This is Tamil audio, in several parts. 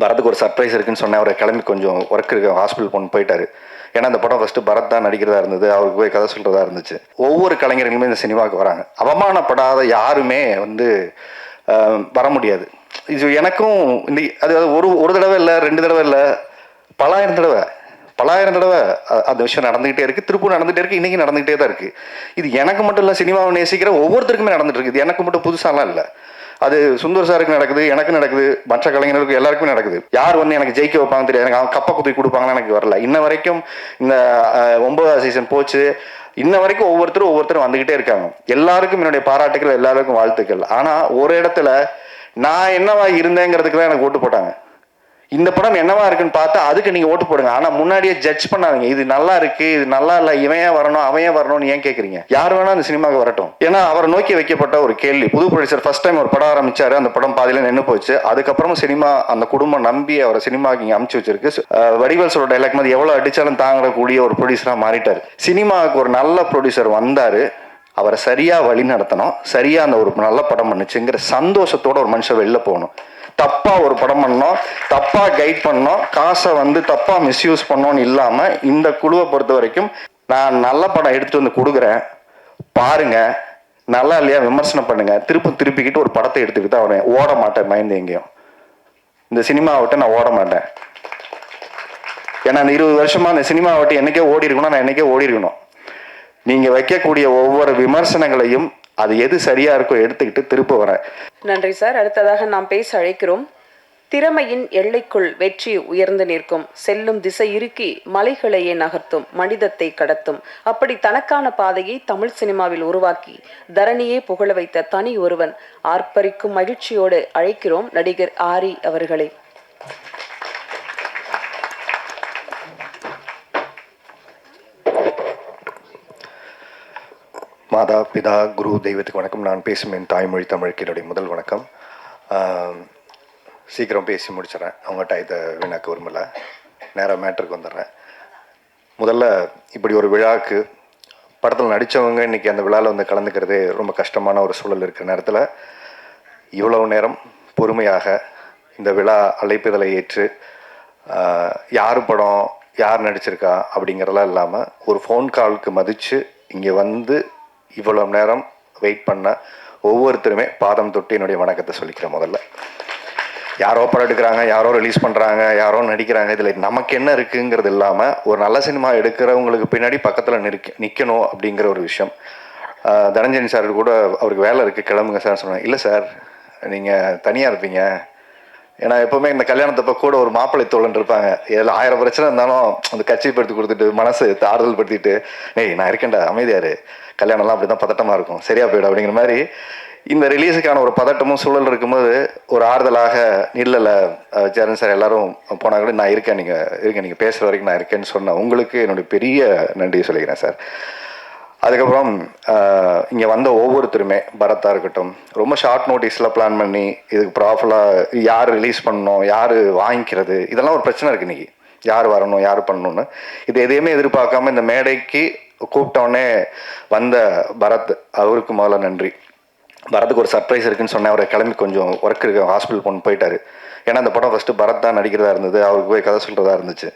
பரத்துக்கு ஒரு சர்ப்ரைஸ் இருக்குன்னு சொன்னேன். அவரை கிளம்பி கொஞ்சம் ஒர்க் இருக்கு, ஹாஸ்பிட்டல் போயிட்டாரு. ஏன்னா அந்த படம் ஃபர்ஸ்ட் பரத் தான் நடிக்கிறதா இருந்தது, அவருக்கு போய் கதை சொல்றதா இருந்துச்சு. ஒவ்வொரு கலைஞர்களுமே இந்த சினிமாவுக்கு வராங்க. அவமானப்படாத யாருமே வர முடியாது. இது எனக்கும் இந்த அது ஒரு தடவை இல்லை, 2 தடவை இல்லை, பலாயிரம் தடவை அந்த விஷயம் நடந்துகிட்டே இருக்கு, திருப்பூர் நடந்துகிட்டே இருக்கு, இன்னைக்கு நடந்துகிட்டே தான் இருக்கு. இது எனக்கு மட்டும் இல்லை, சினிமாவை நேசிக்கிற ஒவ்வொருத்தருக்குமே நடந்துட்டு இருக்கு. இது எனக்கு மட்டும் புதுசாலாம் இல்லை. அது சுந்தர் சாருக்கு நடக்குது, எனக்கு நடக்குது, மற்ற கலைஞர்களுக்கு எல்லாருக்குமே நடக்குது. யார் எனக்கு ஜெயிக்க வைப்பாங்க தெரியாது, எனக்கு கப்பை குத்தி கொடுப்பாங்கன்னு எனக்கு வரல. இன்ன வரைக்கும் இந்த 9வது சீசன் போச்சு, இன்ன வரைக்கும் ஒவ்வொருத்தரும் வந்துகிட்டே இருக்காங்க. எல்லாருக்கும் என்னுடைய பாராட்டுகள், எல்லாருக்கும் வாழ்த்துக்கள். ஆனா ஒரு இடத்துல நான் என்னவா இருந்தேங்கிறதுக்கு தான் எனக்கு ஓட்டு போட்டாங்க. இந்த படம் என்னவா இருக்குன்னு பார்த்தா அதுக்கு நீங்க ஓட்டு போடுங்க. ஆனா முன்னாடியே ஜட்ஜ் பண்ணாதீங்க, இது நல்லா இருக்கு, இது நல்லா இல்ல, இவன் ஏன் வரணும், அவன் ஏன் வரணும்னு ஏன் கேட்குறீங்க? யார் வேணா அந்த சினிமாவுக்கு வரட்டும். ஏன்னா அவரை நோக்கி வைக்கப்பட்ட ஒரு கேள்வி. புது ப்ரொடியூசர் ஃபர்ஸ்ட் டைம் ஒரு படம் ஆரம்பிச்சாரு, அந்த படம் பாதியில நின்று போச்சு. அதுக்கப்புறமா சினிமா அந்த குடும்பம் நம்பி அவரை சினிமாவுக்கு இங்க அமுச்சு வச்சிருக்கு. வடிவேல் சொல்ற டைலாக் மாதிரி எவ்வளவு அடிச்சாலும் தாங்கக்கூடிய ஒரு ப்ரொடியூசரா மாறிட்டாரு. சினிமாவுக்கு ஒரு நல்ல ப்ரொடியூசர் வந்தாரு, அவரை சரியா வழி நடத்தணும், சரியா அந்த ஒரு நல்ல படம் பண்ணுச்சுங்கிற சந்தோஷத்தோட ஒரு மனுஷன் வெளில போகணும். தப்பா ஒரு படம் பண்ணோம், தப்பா கைட் பண்ணோம், காசை தப்பா மிஸ்யூஸ் பண்ணோன்னு இல்லாம இந்த குழுவை பொறுத்த வரைக்கும் நான் நல்ல படம் எடுத்துட்டு வந்து கொடுக்குறேன், பாருங்க, நல்லா இல்லையா விமர்சனம் பண்ணுங்க, திருப்பிக்கிட்டு ஒரு படத்தை எடுத்துக்கிட்டு தான் வரேன். ஓட மாட்டேன், பயந்து எங்கேயும் இந்த சினிமாவை விட்டு நான் ஓட மாட்டேன். ஏன்னா அந்த 20 வருஷமா அந்த சினிமாவை விட்டு என்னைக்கே ஓடி இருக்கணும், நான் என்னைக்கே ஓடி இருக்கணும். நீங்க வைக்கக்கூடிய ஒவ்வொரு விமர்சனங்களையும் அது எது சரியா இருக்கோ எடுத்துக்கிட்டு திருப்ப வரேன். நன்றி சார். அடுத்ததாக நாம் பேச அழைக்கிறோம். திறமையின் எல்லைக்குள் வெற்றி உயர்ந்து நிற்கும், செல்லும் திசை இறுக்கி மலைகளையே நகர்த்தும், மனிதத்தை கடத்தும், அப்படி தனக்கான பாதையை தமிழ் சினிமாவில் உருவாக்கி தரணியே புகழ வைத்த தனி ஒருவன், ஆர்ப்பரிக்கும் மகிழ்ச்சியோடு அழைக்கிறோம் நடிகர் ஆரி அவர்களை. மாதா பிதா குரு தெய்வத்துக்கு வணக்கம். நான் பேசும் என் தாய்மொழி தமிழுக்கு என்னுடைய முதல் வணக்கம். சீக்கிரம் பேசி முடிச்சிடறேன், அவங்ககிட்ட இதை வீணாக்க விரும்பலை, நேராக மேட்டருக்கு வந்துடுறேன். முதல்ல இப்படி ஒரு விழாவுக்கு படத்தில் நடித்தவங்க இன்றைக்கி அந்த விழாவில் கலந்துக்கிறதே ரொம்ப கஷ்டமான ஒரு சூழல் இருக்கிற நேரத்தில் இவ்வளவு நேரம் பொறுமையாக இந்த விழா அழைப்புதலை ஏற்று யார் படம் யார் நடிச்சிருக்கா அப்படிங்கிறதெல்லாம் இல்லாமல் ஒரு ஃபோன் காலுக்கு மதித்து இங்கே இவ்வளவு நேரம் வெயிட் பண்ண ஒவ்வொருத்தருமே பாதம் தொட்டு என்னுடைய வணக்கத்தை சொல்லிக்கிறேன். முதல்ல யாரோ படம் எடுக்கிறாங்க, யாரோ ரிலீஸ் பண்ணுறாங்க, யாரோ நடிக்கிறாங்க, இதில் நமக்கு என்ன இருக்குங்கிறது இல்லாமல் ஒரு நல்ல சினிமா எடுக்கிறவங்களுக்கு பின்னாடி பக்கத்தில் நிற்கணும் அப்படிங்கிற ஒரு விஷயம். தனஞ்சயன் சார் கூட அவருக்கு வேலை இருக்குது, கிளம்புங்க சார் சொன்னாங்க. இல்லை சார், நீங்கள் தனியாக இருப்பீங்க. ஏன்னா எப்போவுமே இந்த கல்யாணத்தப்போ கூட ஒரு மாப்பிள்ளை தோழன் இருப்பாங்க. இதில் 1000 பிரச்சனை இருந்தாலும் அந்த கட்சிப்படுத்தி கொடுத்துட்டு மனசு ஆறுதல் படுத்திட்டு, நான் இருக்கேன்டா, அமைதியாரு, கல்யாணம்லாம் அப்படி தான் பதட்டமாக இருக்கும், சரியா போயிடும் அப்படிங்கிற மாதிரி இந்த ரிலீஸுக்கான ஒரு பதட்டமும் சூழல் இருக்கும்போது ஒரு ஆறுதலாக இல்லைல்ல சேரன் சார் எல்லாரும் போனால் கூட நான் இருக்கேன், நீங்கள் பேசுகிற வரைக்கும் நான் இருக்கேன்னு சொன்னேன். உங்களுக்கு என்னுடைய பெரிய நன்றியை சொல்லிக்கிறேன் சார். அதுக்கப்புறம் இங்கே வந்த ஒவ்வொருத்தருமே, பரத்தாக இருக்கட்டும், ரொம்ப ஷார்ட் நோட்டீஸில் பிளான் பண்ணி இதுக்கு ப்ராப்பராக யார் ரிலீஸ் பண்ணணும், யார் வாங்கிக்கிறது, இதெல்லாம் ஒரு பிரச்சனை இருக்குது இன்றைக்கி. யார் வரணும், யார் பண்ணணும்னு இது எதையுமே எதிர்பார்க்காம இந்த மேடைக்கு கூப்பிட்டோடனே வந்த பரத், அவருக்கு முதல்ல நன்றி. பரத்துக்கு ஒரு சர்ப்ரைஸ் இருக்குன்னு சொன்னேன். அவரை கிளம்பி கொஞ்சம் ஒர்க் இருக்கு, ஹாஸ்பிட்டல் போயிட்டாரு. ஏன்னா அந்த படம் ஃபஸ்ட்டு பரத் தான் நடிக்கிறதா இருந்தது, அவருக்கு போய் கதை சொல்கிறதா இருந்துச்சு.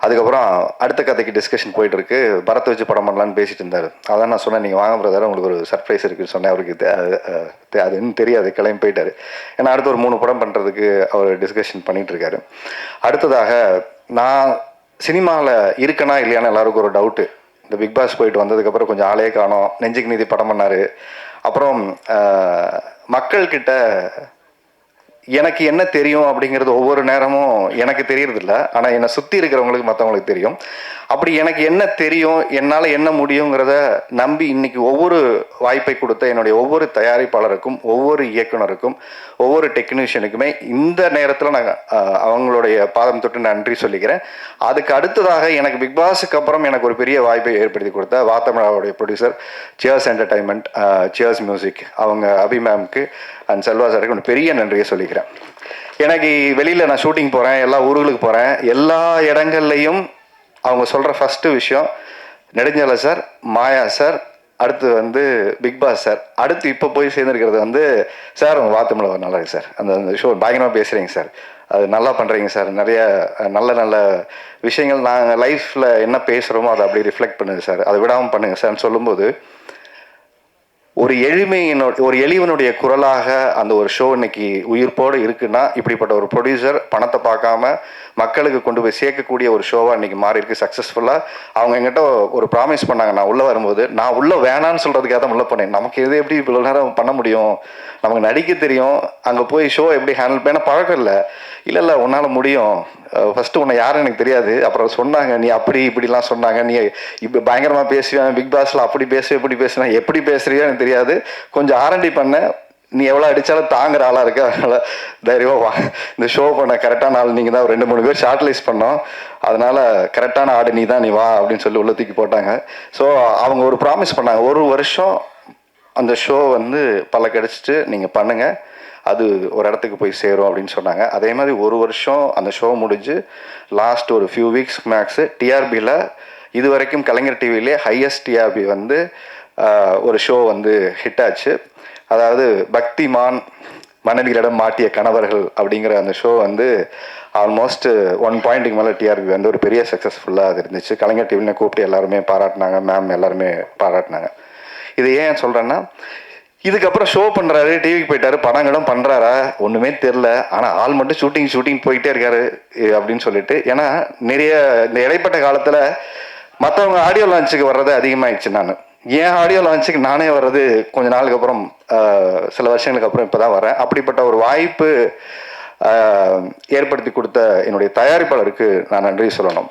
அதுக்கப்புறம் அடுத்த கதைக்கு டிஸ்கஷன் போயிட்டு இருக்கு, பரத்தை வச்சு படம் பண்ணலான்னு பேசிட்டு இருந்தார். அதான் நான் சொன்னேன், நீங்கள் வாங்க பிரதர், உங்களுக்கு ஒரு சர்ப்ரைஸ் இருக்குன்னு சொன்னேன். அவருக்கு அது இன்னும் தெரியாது, கிளம்பி போயிட்டாரு. ஏன்னா அடுத்து ஒரு 3 படம் பண்ணுறதுக்கு அவர் டிஸ்கஷன் பண்ணிட்டு இருக்காரு. அடுத்ததாக நான் சினிமாவில் இருக்கனா இல்லையான்னு எல்லாருக்கும் ஒரு டவுட்டு. இந்த பிக் பாஸ் போயிட்டு வந்ததுக்கப்புறம் கொஞ்சம் ஆளே காணோம், நெஞ்சுக்கு நீதி படம் பண்ணார். அப்புறம் மக்கள்கிட்ட எனக்கு என்ன தெரியும் அப்படிங்கிறது ஒவ்வொரு நேரமும் எனக்கு தெரியறதில்ல, ஆனால் என்னை சுற்றி இருக்கிறவங்களுக்கு மற்றவங்களுக்கு தெரியும். அப்படி எனக்கு என்ன தெரியும், என்னால் என்ன முடியுங்கிறத நம்பி இன்னைக்கு ஒவ்வொரு வாய்ப்பை கொடுத்த என்னுடைய ஒவ்வொரு தயாரிப்பாளருக்கும், ஒவ்வொரு இயக்குனருக்கும், ஒவ்வொரு டெக்னீஷியனுக்குமே இந்த நேரத்தில் நான் அவங்களுடைய பாதம் தொட்டு நன்றி சொல்லிக்கிறேன். அதுக்கு அடுத்ததாக எனக்கு பிக் பாஸுக்கு அப்புறம் எனக்கு ஒரு பெரிய வாய்ப்பை ஏற்படுத்தி கொடுத்த வாத்தமிழாவுடைய producer cheers entertainment, cheers music, அவங்க அபி மேம்க்கு அண்ட் செல்வா சாருக்கு ஒரு பெரிய நன்றியை சொல்லிக்கிறேன். எனக்கு வெளியில் நான் ஷூட்டிங் போகிறேன், எல்லா ஊர்களுக்கு போகிறேன், எல்லா இடங்கள்லையும் அவங்க சொல்கிற ஃபஸ்ட்டு விஷயம் நெடுஞ்சாலை சார், மாயா சார், அடுத்து பிக் பாஸ் சார், அடுத்து இப்போ போய் சேர்ந்துருக்கிறது சார் உங்கள் வாத்தமிழ நல்லா இருக்கு சார், அந்த ஷோ பயங்கரமாக பேசுகிறீங்க சார், அது நல்லா பண்ணுறீங்க சார். நிறைய நல்ல நல்ல விஷயங்கள் நாங்கள் லைஃப்பில் என்ன பேசுகிறோமோ அதை அப்படி ரிஃப்ளெக்ட் பண்ணுங்க சார். அதை விடாமல் பண்ணுங்க சார்ன்னு சொல்லும்போது ஒரு ஒரு எளிவனுடைய குரலாக அந்த ஒரு ஷோ இன்னைக்கு உயிர்ப்போடு இருக்குன்னா, இப்படிப்பட்ட ஒரு ப்ரொடியூசர் பணத்தை பார்க்காம மக்களுக்கு கொண்டு போய் சேர்க்கக்கூடிய ஒரு ஷோவாக இன்னைக்கு மாறி இருக்கு சக்ஸஸ்ஃபுல்லாக. அவங்க எங்கிட்ட ஒரு ப்ராமிஸ் பண்ணாங்க, நான் உள்ளே வரும்போது நான் உள்ளே வேணான்னு சொல்கிறதுக்காக தான் உள்ளே போனேன். நமக்கு எது எப்படி இவ்வளோ நேரம் பண்ண முடியும், நமக்கு நடிக்க தெரியும், அங்கே போய் ஷோ எப்படி ஹேண்டில் பண்ண பழக்கம் இல்லை. இல்லை உன்னால் முடியும், ஃபஸ்ட்டு உன்னை யாரும் எனக்கு தெரியாது, அப்புறம் சொன்னாங்க நீ அப்படி இப்படிலாம் சொன்னாங்க, நீ இப்போ பயங்கரமாக பேசுவேன், பிக் பாஸில் அப்படி பேசுவேன் இப்படி பேசுவேன், எப்படி பேசுறியோ எனக்கு தெரியாது, கொஞ்சம் ஆரண்டி பண்ண, நீ எவ்வளோ அடித்தாலும் தாங்குற ஆளாக இருக்க, அதனால் தைரியமாக வா, இந்த ஷோ பண்ண கரெக்டான ஆள் நீங்கள் தான். 2-3 பேர் ஷார்ட்லைஸ் பண்ணோம், அதனால் கரெக்டான ஆடு நீ தான், நீ வா அப்படின்னு சொல்லி உள்ள தூக்கி போட்டாங்க. ஸோ அவங்க ஒரு ப்ராமிஸ் பண்ணாங்க, 1 வருஷம் அந்த ஷோ பல கிடச்சிட்டு நீங்கள் பண்ணுங்கள், அது ஒரு இடத்துக்கு போய் சேரும் அப்படின்னு சொன்னாங்க. அதே மாதிரி 1 வருஷம் அந்த ஷோ முடிஞ்சு லாஸ்ட் ஒரு ஃபியூ வீக்ஸ் மேக்ஸு டிஆர்பியில் இது வரைக்கும் கலைஞர் டிவிலே ஹையஸ்ட் டிஆர்பி ஒரு ஷோ ஹிட் ஆச்சு. அதாவது பக்திமான் மனைவிகளிடம் மாட்டிய கணவர்கள் அப்படிங்கிற அந்த ஷோ ஆல்மோஸ்ட் 1 பாயிண்ட்டுக்கு மேலே டிஆர்பி ஒரு பெரிய சக்ஸஸ்ஃபுல்லாக அது இருந்துச்சு. கலைஞர் டிவின்னு கூப்பிட்டு எல்லாருமே பாராட்டினாங்க, மேம் எல்லாருமே பாராட்டினாங்க. இது ஏன் சொல்கிறேன்னா, இதுக்கப்புறம் ஷோ பண்ணுறாரு, டிவிக்கு போயிட்டாரு, படங்களும் பண்ணுறாரா ஒன்றுமே தெரில, ஆனால் ஆள் மட்டும் ஷூட்டிங் போயிட்டே இருக்காரு அப்படின்னு சொல்லிட்டு. ஏன்னா நிறைய இந்த இடைப்பட்ட காலத்தில் மற்றவங்க ஆடியோ லான்ச்சுக்கு வர்றது அதிகமாகிடுச்சு. நான் ஏன் ஆடியோ லான்ச்சுக்கு நானே வர்றது கொஞ்ச நாளுக்கு அப்புறம், சில வருஷங்களுக்கு அப்புறம் இப்போ தான் வரேன். அப்படிப்பட்ட ஒரு வாய்ப்பு ஏற்படுத்தி கொடுத்த என்னுடைய தயாரிப்பாளருக்கு நான் நன்றி சொல்லணும்.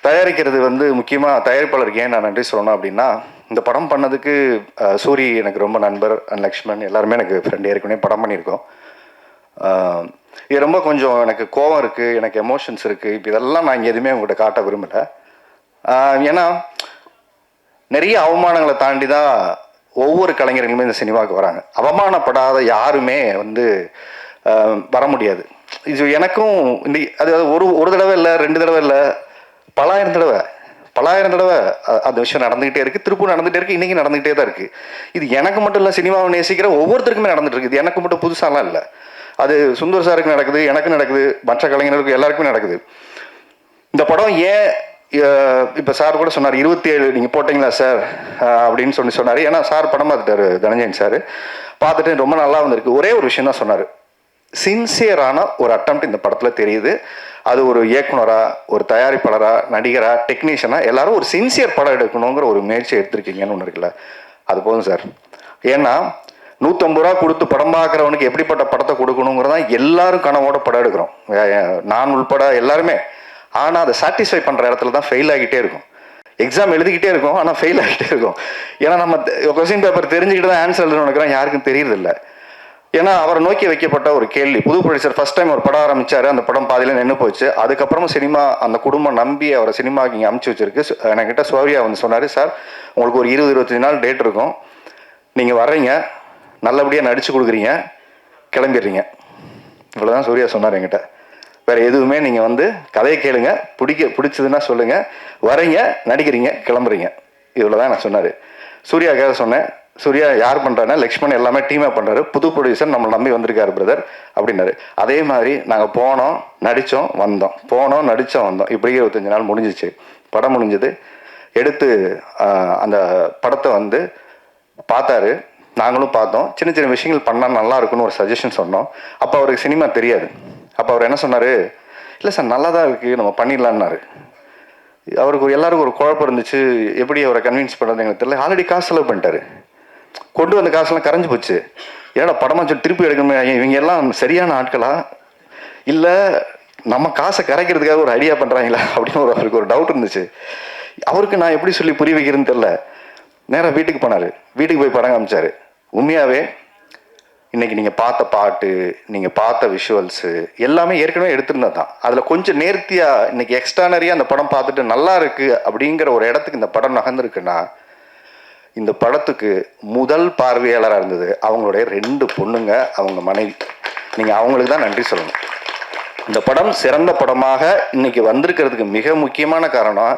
தயாரிக்கிறது முக்கியமாக தயாரிப்பாளருக்கு ஏன் நான் நன்றி சொல்லணும் அப்படின்னா, இந்த படம் பண்ணதுக்கு சூரி எனக்கு ரொம்ப நண்பர், லக்ஷ்மண் எல்லாருமே எனக்கு ஃப்ரெண்ட், ஏற்கனவே படம் பண்ணியிருக்கோம். இது ரொம்ப கொஞ்சம் எனக்கு கோவம் இருக்குது, எனக்கு எமோஷன்ஸ் இருக்குது. இப்போ இதெல்லாம் நான் இங்கே எதுவுமே உங்கள்கிட்ட காட்ட விரும்பலை. ஏன்னா நிறைய அவமானங்களை தாண்டி தான் ஒவ்வொரு கலைஞர்களுமே இந்த சினிமாவுக்கு வராங்க. அவமானப்படாத யாருமே வர முடியாது. இது எனக்கும் அது ஒரு தடவை இல்லை, 2 தடவை இல்லை, பலாயிரம் தடவை அந்த விஷயம் நடந்துகிட்டே இருக்கு, திருப்பூர் நடந்துகிட்டே இருக்கு, இன்னைக்கு நடந்துகிட்டே தான் இருக்கு. இது எனக்கு மட்டும் இல்லை, சினிமாவை நேசிக்கிற ஒவ்வொருத்தருக்குமே நடந்துட்டு இருக்குது. எனக்கு மட்டும் புதுசாலாம் இல்லை, அது சுந்தர் சாருக்கு நடக்குது, எனக்கு நடக்குது, மற்ற கலைஞர்களுக்கு எல்லாருக்குமே நடக்குது. இந்த படம் ஏன் இப்போ சார் கூட சொன்னார் 27 நீங்கள் போட்டிங்களா சார் அப்படின்னு சொன்னார். ஏன்னா சார் படம் பார்த்துட்டாரு, தனஞ்சயன் சார் பார்த்துட்டு ரொம்ப நல்லா வந்திருக்கு. ஒரே ஒரு விஷயம் தான் சொன்னார், சின்சியரான ஒரு அட்டம்ப்ட் இந்த படத்தில் தெரியுது. அது ஒரு இயக்குனரா, ஒரு தயாரிப்பாளரா, நடிகரா, டெக்னீஷியனா, எல்லாரும் ஒரு சின்சியர் படம் எடுக்கணுங்கிற ஒரு முயற்சி எடுத்திருக்கீங்கன்னு ஒன்று இருக்குல்ல, அது போதும் சார். ஏன்னா 150 ரூபா கொடுத்து படம் பார்க்குறவனுக்கு எப்படிப்பட்ட படத்தை கொடுக்கணுங்கிறதான் எல்லாரும் கனவோட படம் எடுக்கிறோம், நான் உள்பட எல்லாருமே. ஆனால் அதை சாட்டிஸ்ஃபை பண்ணுற இடத்துல தான் ஃபெயில் ஆகிட்டே இருக்கும். எக்ஸாம் எழுதிக்கிட்டே இருக்கும், ஆனால் ஃபெயில் ஆகிட்டே இருக்கும். ஏன்னா நம்ம கொஸ்டின் பேப்பர் தெரிஞ்சுக்கிட்டு தான் ஆன்சர் எழுதணும் நினைக்கிறோம், யாருக்கும் தெரியறதில்லை. ஏன்னா அவரை நோக்கி வைக்கப்பட்ட ஒரு கேள்வி. புது ப்ரொடியூசர் ஃபர்ஸ்ட் டைம் ஒரு படம் ஆரம்பிச்சாரு, அந்த படம் பாதியில் நின்று போச்சு. அதுக்கப்புறமும் சினிமா அந்த குடும்பம் நம்பி அவரை சினிமாவுக்கு இங்கே அமுச்சு வச்சிருக்கு. என்கிட்ட சோரியா சொன்னார், சார் உங்களுக்கு ஒரு 20-25 நாள் டேட் இருக்கும், நீங்கள் வர்றீங்க, நல்லபடியாக நடிச்சு கொடுக்குறீங்க, கிளம்பிடுறீங்க. இவ்வளோதான் சூர்யா சொன்னார் என்கிட்ட. வேறு எதுவுமே நீங்கள் கதையை கேளுங்க, பிடிச்சதுன்னா சொல்லுங்கள், வரீங்க, நடிக்கிறீங்க, கிளம்புறீங்க, இவ்வளோ தான் நான் சொன்னார். சூர்யாக்காக சொன்னேன், சூர்யா யார் பண்ணுறாருன்னா லக்ஷ்மண் எல்லாமே டீமாக பண்ணுறாரு, புது ப்ரொடியூசர் நம்மளை நம்பி வந்திருக்காரு பிரதர் அப்படின்னாரு. அதே மாதிரி நாங்கள் போனோம், நடித்தோம், வந்தோம், போனோம், நடித்தோம், வந்தோம். இப்படி 25 நாள் முடிஞ்சிச்சு. படம் முடிஞ்சது. எடுத்து அந்த படத்தை பார்த்தாரு, நாங்களும் பார்த்தோம். சின்ன சின்ன விஷயங்கள் பண்ணால் நல்லா இருக்குன்னு ஒரு சஜஷன் சொன்னோம். அப்போ அவருக்கு சினிமா தெரியாது. அப்போ அவர் என்ன சொன்னார், இல்லை சார் நல்லா தான் இருக்குது, நம்ம பண்ணிடலான்னாரு. அவருக்கு எல்லாருக்கும் ஒரு குழப்பம் இருந்துச்சு, எப்படி அவரை கன்வின்ஸ் பண்ணுறது எங்களுக்கு தெரியல. ஆல்ரெடி காசு செலவு பண்ணிட்டாரு, கொண்டு வந்த காசுலாம் கரைஞ்சி போச்சு. ஏன்னா படமாக சொல்லி திருப்பி எடுக்கணுமே, இவங்க எல்லாம் சரியான ஆட்களா இல்லை நம்ம காசை கரைக்கிறதுக்காக ஒரு ஐடியா பண்ணுறாங்களா அப்படின்னு அவருக்கு ஒரு டவுட் இருந்துச்சு. அவருக்கு நான் எப்படி சொல்லி புரிய வைக்கிறேன்னு தெரில. நேராக வீட்டுக்கு போனார். வீட்டுக்கு போய் படம் காமிச்சார். உண்மையாகவே இன்னைக்கு நீங்கள் பார்த்த பாட்டு, நீங்கள் பார்த்த விஷுவல்ஸு எல்லாமே ஏற்கனவே எடுத்திருந்தது தான். அதில் கொஞ்சம் நேர்த்தியாக இன்னைக்கு எக்ஸ்ட்ரானரியாக அந்த படம் பார்த்துட்டு நல்லா இருக்குது அப்படிங்கிற ஒரு இடத்துக்கு இந்த படம் நகர்ந்துருக்குன்னா, இந்த படத்துக்கு முதல் பார்வையாளராக இருந்தது அவங்களுடைய 2 பொண்ணுங்க, அவங்க மனைவி. நீங்கள் அவங்களுக்கு தான் நன்றி சொல்லணும். இந்த படம் சிறந்த படமாக இன்னைக்கு வந்திருக்கிறதுக்கு மிக முக்கியமான காரணம்,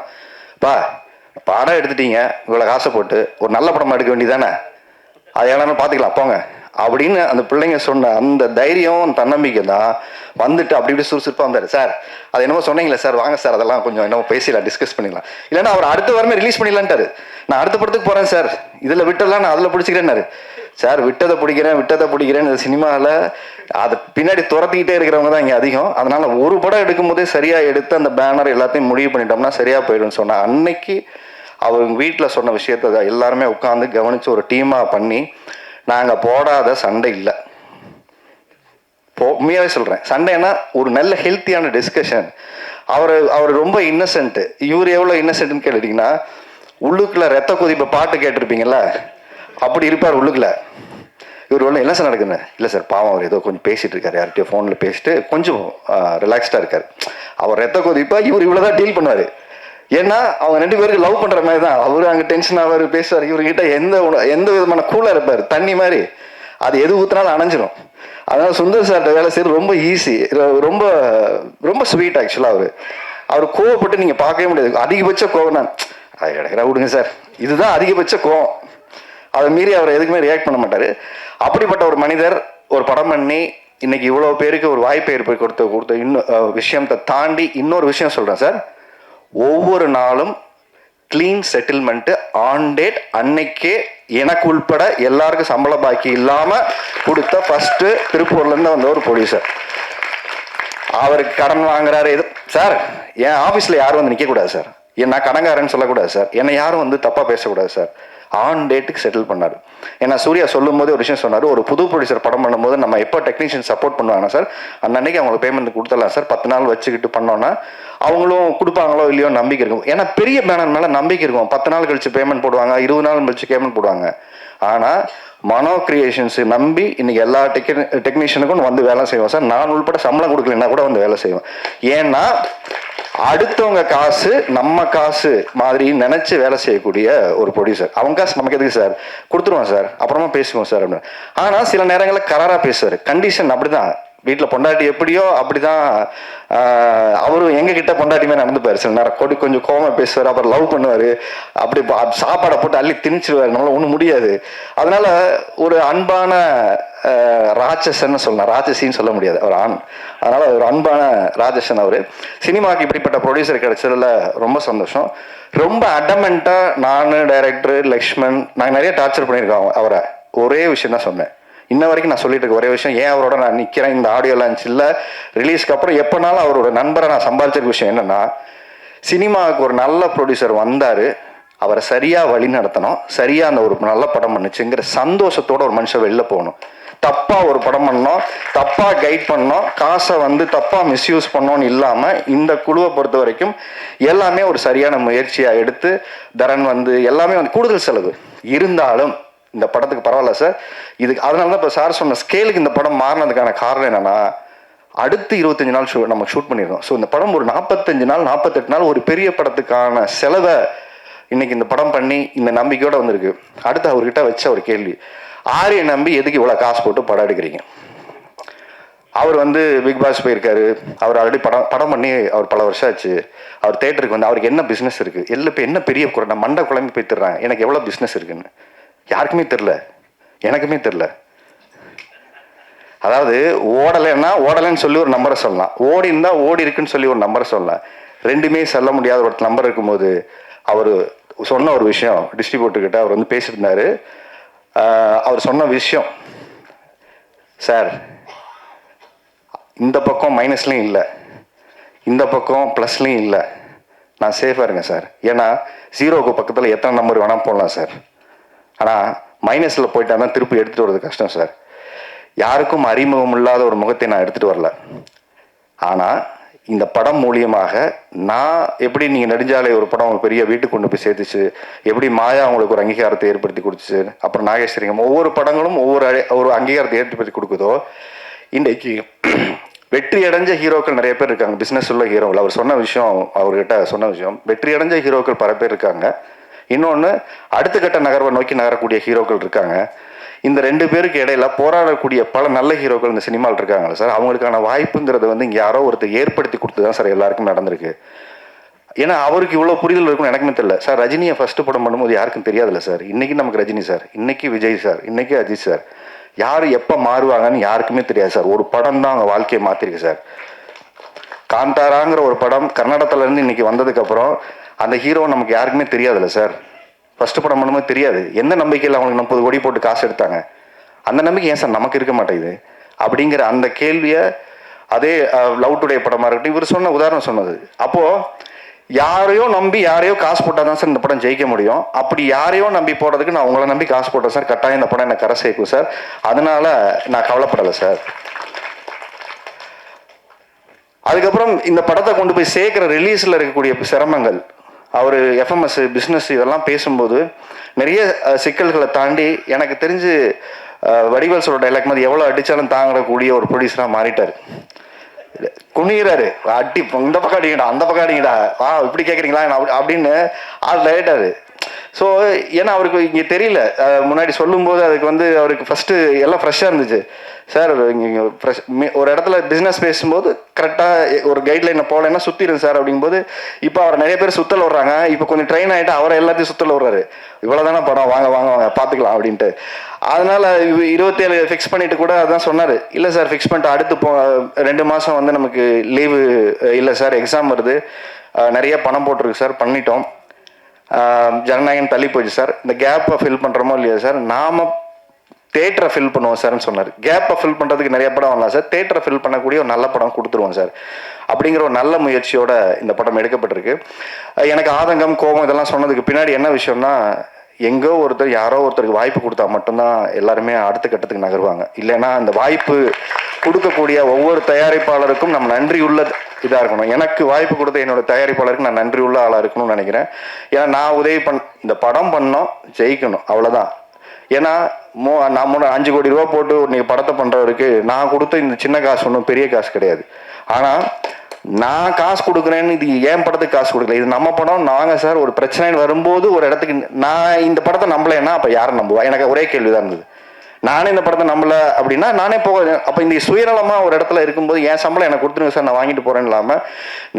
படம் எடுத்துட்டீங்க, இவ்வளோ காசை போட்டு ஒரு நல்ல படமாக எடுக்க வேண்டியதானே, அது எல்லாமே பார்த்துக்கலாம் போங்க அப்படின்னு அந்த பிள்ளைங்க சொன்ன அந்த தைரியம் தன்னம்பிக்கை தான் வந்துட்டு அப்படி இப்படி சுறுசுறுப்பாக வந்தார். சார் அது என்னமோ சொன்னீங்களே சார், வாங்க சார் அதெல்லாம் கொஞ்சம் என்னமோ பேசிடலாம், டிஸ்கஸ் பண்ணிடலாம். இல்லைன்னா அவர் அடுத்த வாரமே ரிலீஸ் பண்ணிடலான்ட்டாரு. நான் அடுத்த படத்துக்கு போகிறேன் சார், இதில் விட்டெல்லாம் நான் அதில் பிடிச்சிக்கிறேன்னாரு. சார் விட்டதை பிடிக்கிறேன் இந்த சினிமாவில் அதை பின்னாடி துரத்திக்கிட்டே இருக்கிறவங்க தான் இங்கே அதிகம். அதனால் ஒரு படம் எடுக்கும் போதே சரியாக எடுத்து அந்த பேனர் எல்லாத்தையும் முடிவு பண்ணிட்டோம்னா சரியாக போயிடும்னு சொன்னேன். அன்னைக்கு அவங்க வீட்டில் சொன்ன விஷயத்தை எல்லாருமே உட்காந்து கவனித்து ஒரு டீமாக பண்ணி நாங்கள் போடாத சண்டை இல்லை. உண்மையாகவே சொல்கிறேன், சண்டைன்னா ஒரு நல்ல ஹெல்த்தியான டிஸ்கஷன். அவர் ரொம்ப இன்னசென்ட்டு. இவர் எவ்வளோ இன்னசென்ட்னு கேட்டுட்டிங்கன்னா, உள்ளுக்குள்ள ரத்த கொதிப்பை பாட்டு கேட்டிருப்பீங்கல்ல, அப்படி இருப்பார் உள்ளுக்குள்ள. இவர் ஒன்று என்ன சார் நடக்குதுன்னு, இல்லை சார் பாவம் அவர் ஏதோ கொஞ்சம் பேசிகிட்டு இருக்காரு, யார்கிட்டயோ ஃபோனில் பேசிட்டு கொஞ்சம் ரிலாக்ஸ்டாக இருக்கார். அவர் ரத்த கொதிப்பா இவர் இவ்வளோ தான் டீல் பண்ணுவார். ஏன்னா அவங்க 2 பேருக்கு லவ் பண்ணுற மாதிரி தான். அவர் அங்கே டென்ஷன் ஆவார், பேசுவார். இவர்கிட்ட எந்த விதமான கூலாக இருப்பார், தண்ணி மாதிரி. அது எது ஊற்றினாலும் அணைஞ்சிடும். அதனால சுந்தர் சார்ட்ட வேலை செய்யறது ரொம்ப ஈஸி, ரொம்ப ரொம்ப ஸ்வீட். ஆக்சுவலாக அவர் கோவப்பட்டு நீங்கள் பார்க்கவே முடியாது. அதிகபட்ச கோவம் தான் கிடைக்கிறா விடுங்க சார், இதுதான் அதிகபட்ச கோவம். அதை மீறி அவர் எதுக்குமே ரியாக்ட் பண்ண மாட்டார். அப்படிப்பட்ட ஒரு மனிதர் ஒரு படம் பண்ணி இன்னைக்கு இவ்வளோ பேருக்கு ஒரு வாய்ப்பை ஏற்படுத்தி கொடுத்த இன்னும் விஷயத்தை தாண்டி இன்னொரு விஷயம் சொல்கிறேன் சார். ஒவ்வொரு நாளும் கிளீன் செட்டில்மெண்ட்டு ஆன் டேட், அன்னைக்கே எனக்கு உள்பட எல்லாருக்கும் சம்பள பாக்கி இல்லாமல் கொடுத்த ஃபஸ்ட்டு திருப்பூர்லேருந்து வந்த ஒரு ப்ரொடியூசர். அவருக்கு கடன் வாங்குறாரு எது சார், என் ஆஃபீஸில் யாரும் வந்து நிற்கக்கூடாது சார், நான் கடங்காரன்னு சொல்லக்கூடாது சார், என்னை யாரும் வந்து தப்பாக பேசக்கூடாது சார். ஆன் டேட்டுக்கு செட்டில் பண்ணார். ஏன்னா சூர்யா சொல்லும் போது ஒரு விஷயம் சொன்னார், ஒரு புது ப்ரொடியூசர் படம் பண்ணும்போது நம்ம எப்போ டெக்னீஷியன் சப்போர்ட் பண்ணுவாங்கன்னா சார், அன்னைக்கு அவங்களுக்கு பேமெண்ட் கொடுத்துடலாம் சார், 10 நாள் வச்சுக்கிட்டு பண்ணோன்னா அவங்களும் கொடுப்பாங்களோ இல்லையோ நம்பிக்கை இருக்கும். ஏன்னா பெரிய பேனர் மேலே நம்பிக்கை இருக்கும். 10 நாள் கழிச்சு பேமெண்ட் போடுவாங்க, 20 நாள் கழிச்சு பேமெண்ட் போடுவாங்க. ஆனால் மனோ கிரியேஷன்ஸ் நம்பி இன்னைக்கு எல்லா டெக்னீஷியனுக்கும் வந்து வேலை செய்வோம் சார். நான் உள்பட சம்பளம் கொடுக்கலன்னா கூட வந்து வேலை செய்வோம். ஏன்னா அடுத்தவங்க காசு நம்ம காசு மாதிரி நினைச்சு வேலை செய்யக்கூடிய ஒரு ப்ரொடியூசர். அவங்க காசு நமக்கு எதுக்கு சார், கொடுத்துருவோம் சார், அப்புறமா பேசுவோம் சார் அப்படின்னு. ஆனால் சில நேரங்களில் கராராக பேசுவார். கண்டிஷன் அப்படிதான். வீட்டில் பொண்டாட்டி எப்படியோ அப்படிதான் அவரும் எங்ககிட்ட பொண்டாட்டியுமே நடந்துப்பார். சில நேரம் கொஞ்சம் கோவமாக பேசுவார், அப்புறம் லவ் பண்ணுவார், அப்படி சாப்பாடை போட்டு அள்ளி திணிச்சிருவார். நம்மளால ஒன்றும் முடியாது. அதனால ஒரு அன்பான ராட்சசன்னு சொல்லலாம், ராட்சசின்னு சொல்ல முடியாது, அவர் ஆண். அதனால ஒரு அன்பான ராட்சசன் அவர். சினிமாவுக்கு இப்படிப்பட்ட ப்ரொடியூசர் கிடைச்சதுல ரொம்ப சந்தோஷம். ரொம்ப அடமெண்ட்டாக நான், டைரக்டர் லக்ஷ்மண், நாங்கள் நிறைய டார்ச்சர் பண்ணியிருக்கோம் அவரை. ஒரே விஷயம் தான் சொன்னேன், இன்ன வரைக்கும் நான் சொல்லிட்டு இருக்க ஒரே விஷயம், ஏன் அவரோட நான் நிற்கிறேன் இந்த ஆடியோ லான்ச்சில் ரிலீஸ்க்கு அப்புறம் எப்போனாலும் அவரோட நண்பரை நான் சம்பாதிச்சிருக்க விஷயம் என்னன்னா, சினிமாவுக்கு ஒரு நல்ல ப்ரொடியூசர் வந்தார், அவரை சரியாக வழி நடத்தணும், சரியாக அந்த ஒரு நல்ல படம் பண்ணுச்சுங்கிற சந்தோஷத்தோட ஒரு மனுஷன் வெளில போகணும். தப்பாக ஒரு படம் பண்ணோம், தப்பாக கைட் பண்ணோம், காசை வந்து தப்பாக மிஸ்யூஸ் பண்ணோன்னு இல்லாமல் இந்த குழுவை பொறுத்த வரைக்கும் எல்லாமே ஒரு சரியான முயற்சியாக எடுத்து தரன் வந்து எல்லாமே வந்து கூடுதல் செலவு இருந்தாலும் இந்த படத்துக்கு பரவாயில்ல சார். இதுக்கு அதனால தான் இப்போ சார் சொன்ன ஸ்கேலுக்கு இந்த படம் மாறினதுக்கான காரணம் என்னன்னா, அடுத்து 25 நாள் நம்ம ஷூட் பண்ணியிருக்கோம். ஸோ இந்த படம் ஒரு 45 நாள் 48 நாள் ஒரு பெரிய படத்துக்கான செலவை இன்னைக்கு இந்த படம் பண்ணி இந்த நம்பிக்கையோடு வந்திருக்கு. அடுத்து அவர்கிட்ட வச்ச ஒரு கேள்வி, ஆரியை நம்பி எதுக்கு இவ்வளோ காசு போட்டு படம் எடுக்கிறீங்க? அவர் வந்து பிக் பாஸ் போயிருக்காரு, அவர் ஆல்ரெடி படம் பண்ணி அவர் பல வருஷம் ஆச்சு. அவர் தேட்டருக்கு வந்து அவருக்கு என்ன பிஸ்னஸ் இருக்குது, இப்போ என்ன பெரிய குறை, நான் மண்டை குழம்பு போய் தர்றாங்க, எனக்கு எவ்வளோ பிஸ்னஸ் இருக்குன்னு யாருக்குமே தெரில, எனக்குமே தெரில. அதாவது ஓடலைன்னு சொல்லி ஒரு நம்பரை சொல்லலாம், ஓடி இருந்தால் ஓடி இருக்குன்னு சொல்லி ஒரு நம்பரை சொல்லலாம். ரெண்டுமே சொல்ல முடியாத ஒரு நம்பர் இருக்கும்போது அவர் சொன்ன ஒரு விஷயம், டிஸ்ட்ரிபியூட்டர்கிட்ட அவர் வந்து பேசிட்டு இருந்தார். அவர் சொன்ன விஷயம், சார் இந்த பக்கம் மைனஸ்லையும் இல்லை, இந்த பக்கம் ப்ளஸ்லையும் இல்லை, நான் சேஃபாக இருக்கேன் சார். ஏன்னா 0க்கு பக்கத்தில் எத்தனை நம்பர் வேணால் போடலாம் சார், ஆனால் மைனஸில் போயிட்டா தான் திருப்பி எடுத்துகிட்டு வர்றது கஷ்டம் சார். யாருக்கும் அறிமுகம் இல்லாத ஒரு முகத்தை நான் எடுத்துகிட்டு வரல. ஆனால் இந்த படம் மூலியமாக நான் எப்படி நீங்கள் நெடுஞ்சாலை ஒரு படம் உங்களுக்கு பெரிய வீட்டுக்கு கொண்டு போய் சேர்த்துச்சு, எப்படி மாயா அவங்களுக்கு ஒரு அங்கீகாரத்தை ஏற்படுத்தி கொடுத்துச்சு, அப்புறம் நாகேஸ்வரிங்கம் ஒவ்வொரு படங்களும் ஒவ்வொரு அங்கீகாரத்தை ஏற்படுத்தி கொடுக்குதோ, இன்றைக்கு வெற்றி அடைஞ்ச ஹீரோக்கள் நிறைய பேர் இருக்காங்க. பிஸ்னஸ் உள்ள ஹீரோக்கள் அவர் சொன்ன விஷயம், அவர்கிட்ட சொன்ன விஷயம், வெற்றி அடைஞ்ச ஹீரோக்கள் பல பேர் இருக்காங்க. இன்னொன்று அடுத்த கட்ட நகர்வை நோக்கி நகரக்கூடிய ஹீரோக்கள் இருக்காங்க. இந்த 2 பேருக்கு இடையில போராடக்கூடிய பல நல்ல ஹீரோக்கள் இந்த சினிமாவில் இருக்காங்களா சார். அவங்களுக்கான வாய்ப்புங்கிறது வந்து இங்கே யாரோ ஒருத்தர் ஏற்படுத்தி கொடுத்து தான் சார் எல்லாருக்கும் நடந்திருக்கு. ஏன்னா அவருக்கு இவ்வளோ புரிதல் இருக்குன்னு எனக்குமே தெரியல சார். ரஜினியை ஃபஸ்ட்டு படம் பண்ணும்போது யாருக்கும் தெரியாதுல்ல சார். இன்றைக்கி நமக்கு ரஜினி சார், இன்றைக்கி விஜய் சார், இன்றைக்கி அஜித் சார். யார் எப்போ மாறுவாங்கன்னு யாருக்குமே தெரியாது சார். ஒரு படம் தான் அவங்க வாழ்க்கையை மாற்றிருக்கு சார். காந்தாராங்கிற ஒரு படம் கர்நாடகத்துலேருந்து இன்னைக்கு வந்ததுக்கப்புறம் அந்த ஹீரோ நமக்கு யாருக்குமே தெரியாதுல்ல சார். ஃபர்ஸ்ட் படம் பண்ணும்போது தெரியாது. எந்த நம்பிக்கையில் அவங்களுக்கு 30 கோடி போட்டு காசு எடுத்தாங்க? அந்த நம்பிக்கை ஏன் சார் நமக்கு இருக்க மாட்டேங்குது அப்படிங்கிற அந்த கேள்வியை அதே லவ் டுடே படமாக இருக்கட்டும், இவர் சொன்ன உதாரணம் சொன்னது. அப்போது யாரையோ நம்பி யாரையோ காசு போட்டால் தான் சார் இந்த படம் ஜெயிக்க முடியும். அப்படி யாரையோ நம்பி போடுறதுக்கு நான் உங்களை நம்பி காசு போட்டேன் சார். கட்டாயம் இந்த படம் எனக்கு கரை சேர்க்கும் சார். அதனால நான் கவலைப்படலை சார். அதுக்கப்புறம் இந்த படத்தை கொண்டு போய் சேர்க்குற ரிலீஸில் இருக்கக்கூடிய சிரமங்கள், அவர் எஃப்எம்எஸ் பிஸ்னஸ் இதெல்லாம் பேசும்போது நிறைய சிக்கல்களை தாண்டி எனக்கு தெரிஞ்சு வடிவேல் சொல்ற டைலாக் மாதிரி எவ்வளோ அடித்தாலும் தாங்கக்கூடிய ஒரு ப்ரொடியூசராக மாறிட்டார். குனிகிறாரு, அடி இந்த பக்கம் அடிங்கடா, அந்த பக்கம் அடிங்கடா, இப்படி கேட்குறீங்களா அப்படின்னு அது லேட்டாரு. ஸோ ஏன்னா அவருக்கு இங்கே தெரியல, முன்னாடி சொல்லும்போது அதுக்கு வந்து அவருக்கு ஃபஸ்ட்டு எல்லாம் ஃப்ரெஷ்ஷாக இருந்துச்சு சார். இங்கே ஃப்ரெஷ் ஒரு இடத்துல பிஸ்னஸ் பேசும்போது கரெக்டாக ஒரு கைட்லைனை போகலைன்னா சுற்றிடும் சார் அப்படிங்கும்போது இப்போ அவர் நிறைய பேர் சுற்றல் விட்றாங்க. இப்போ கொஞ்சம் ட்ரெயின் ஆகிட்டு அவரை எல்லாத்தையும் சுற்றல் விட்றாரு. இவ்வளோ தானே படம், வாங்க வாங்க வாங்க பார்த்துக்கலாம் அப்படின்ட்டு. அதனால் 27 ஃபிக்ஸ் பண்ணிட்டு கூட அதான் சொன்னார். இல்லை சார் ஃபிக்ஸ் பண்ணிட்டு அடுத்து 2 மாதம் வந்து நமக்கு லீவு இல்லை சார், எக்ஸாம் வருது, நிறைய பணம் போட்டிருக்கு சார், பண்ணிட்டோம், ஜனநாயகம் தள்ளி போயிடுச்சு சார், இந்த கேப்பை ஃபில் பண்ணுறோமோ இல்லையா சார், நாம தேட்டரை ஃபில் பண்ணுவோம் சார்னு சொன்னார். கேப்பை ஃபில் பண்ணுறதுக்கு நிறைய படம் வரலாம் சார், தேட்டரை ஃபில் பண்ணக்கூடிய ஒரு நல்ல படம் கொடுத்துருவோம் சார் அப்படிங்கிற ஒரு நல்ல முயற்சியோட இந்த படம் எடுக்கப்பட்டிருக்கு. எனக்கு ஆதங்கம், கோபம் இதெல்லாம் சொன்னதுக்கு பின்னாடி என்ன விஷயம்னா, எங்கோ ஒருத்தர் யாரோ ஒருத்தருக்கு வாய்ப்பு கொடுத்தா மட்டும்தான் எல்லாருமே அடுத்த கட்டத்துக்கு நகருவாங்க. இல்லைன்னா அந்த வாய்ப்பு கொடுக்கக்கூடிய ஒவ்வொரு தயாரிப்பாளருக்கும் நம்ம நன்றி உள்ள இதாக இருக்கணும். எனக்கு வாய்ப்பு கொடுத்த என்னோட தயாரிப்பாளருக்கு நான் நன்றி உள்ள ஆளாக இருக்கணும்னு நினைக்கிறேன். ஏன்னா நான் உதவி இந்த படம் பண்ணோம், ஜெயிக்கணும், அவ்வளோதான். ஏன்னா நான் 5 கோடி ரூபா போட்டு நீங்கள் படத்தை பண்ணுறவருக்கு நான் கொடுத்த இந்த சின்ன காசு ஒன்றும் பெரிய காசு கிடையாது. ஆனால் நான் காசு கொடுக்குறேன்னு இது ஏன் படத்துக்கு காசு கொடுக்கல, இது நம்ம படம், நாங்கள் சார் ஒரு பிரச்சனைன்னு வரும்போது ஒரு இடத்துக்கு நான் இந்த படத்தை நம்பலைன்னா அப்போ யாரை நம்புவா? எனக்கு ஒரே கேள்வி தான் இருந்தது. நானே இந்த படத்தை நம்பல அப்படின்னா நானே போக. அப்போ இந்த சுயநலமாக ஒரு இடத்துல இருக்கும்போது என் சம்பளம் எனக்கு கொடுத்துருங்க சார், நான் வாங்கிட்டு போகிறேன்னு இல்லாமல்